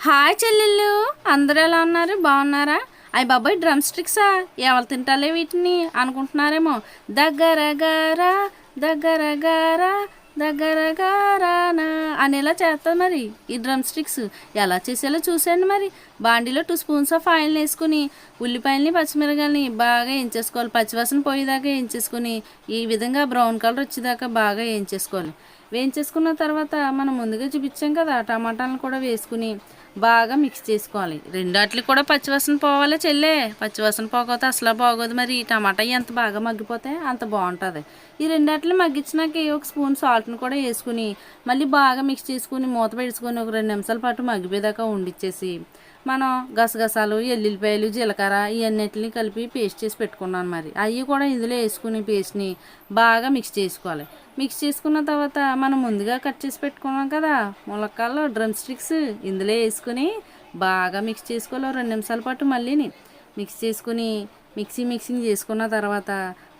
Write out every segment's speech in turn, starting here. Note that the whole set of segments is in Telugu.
హాయ్ చెల్లెళ్ళు, అందరూ ఎలా ఉన్నారు? బాగున్నారా? అయ్య బాబాయ్, డ్రమ్ స్టిక్సా? ఎవరు తింటాలే వీటిని అనుకుంటున్నారేమో. దగ్గర గారా దగ్గర గారా దగ్గర గారానా అనేలా చేస్తుంది మరి ఈ డ్రమ్ స్టిక్స్. ఎలా చేసేలా చూసేయండి మరి. బాండీలో 2 స్పూన్స్ ఆఫ్ ఆయిల్ వేసుకుని ఉల్లిపాయలని పచ్చిమిరకాయలని బాగా వేయించేసుకోవాలి. పచ్చివాసన పోయేదాకా వేయించేసుకుని ఈ విధంగా బ్రౌన్ కలర్ వచ్చేదాకా బాగా వేయించేసుకోవాలి. వేయించేసుకున్న తర్వాత మనం ముందుగా చూపించాం కదా, టమాటాలను కూడా వేసుకుని బాగా మిక్స్ చేసుకోవాలి. రెండాట్లు కూడా పచ్చివాసన పోవాలి చెల్లే. పచ్చివాసన పోకపోతే అసలు బాగోదు. మరి టమాటా ఎంత బాగా మగ్గిపోతే అంత బాగుంటుంది. ఈ రెండాట్లు మగ్గించినాక 1 స్పూన్ సాల్ట్ని కూడా వేసుకుని మళ్ళీ బాగా మిక్స్ చేసుకుని మూత పెట్టుకొని ఒక 2 నిమిషాల పాటు మగ్గిపోయేదాకా ఉండిచ్చేసి మనం గసగసాలు, ఎల్లుల్లిపాయలు, జీలకర్ర ఇవన్నిటిని కలిపి పేస్ట్ చేసి పెట్టుకున్నాను. మరి అవి కూడా ఇందులో వేసుకుని పేస్ట్ని బాగా మిక్స్ చేసుకోవాలి. మిక్స్ చేసుకున్న తర్వాత మనం ముందుగా కట్ చేసి పెట్టుకున్నాం కదా ములక్కాడలు, డ్రమ్ స్టిక్స్ ఇందులో వేసుకుని బాగా మిక్స్ చేసుకోవాలి. 2 నిమిషాల పాటు మళ్ళీని మిక్స్ చేసుకుని మిక్సింగ్ చేసుకున్న తర్వాత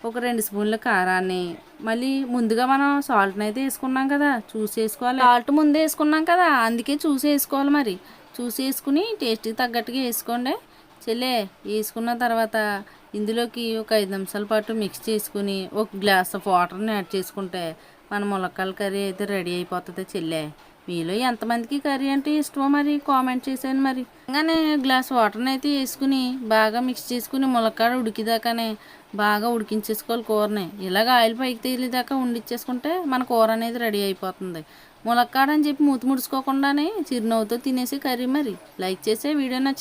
ఒక 2 స్పూన్ల కారాన్ని, మళ్ళీ ముందుగా మనం సాల్ట్ని అయితే వేసుకున్నాం కదా, చూసి వేసుకోవాలి. సాల్ట్ ముందే వేసుకున్నాం కదా, అందుకే చూసి వేసుకోవాలి. మరి చూసి వేసుకుని టేస్ట్కి తగ్గట్టుగా వేసుకోండి చెల్లే. వేసుకున్న తర్వాత ఇందులోకి ఒక 5 నిమిషాల పాటు మిక్స్ చేసుకుని ఒక గ్లాస్ ఆఫ్ వాటర్ని యాడ్ చేసుకుంటే మన ములక్కాయల కర్రీ అయితే రెడీ అయిపోతుంది చెల్లే. మీలో ఎంతమందికి కర్రీ అంటే ఇష్టమో మరి కామెంట్ చేశాను. మరి అలానే గ్లాస్ వాటర్ని అయితే వేసుకుని బాగా మిక్స్ చేసుకుని ములక్కాడ ఉడికిదాకానే బాగా ఉడికించేసుకోవాలి కూరని. ఇలాగ ఆయిల్ పైకి తేలిదాకా ఉండిచ్చేసుకుంటే మన కూర అనేది రెడీ అయిపోతుంది. ములక్కాడ అని చెప్పి మూతి ముడుచుకోకుండానే చిరునవ్వుతో తినేసి కర్రీ. మరి లైక్ చేసే వీడియో నచ్చి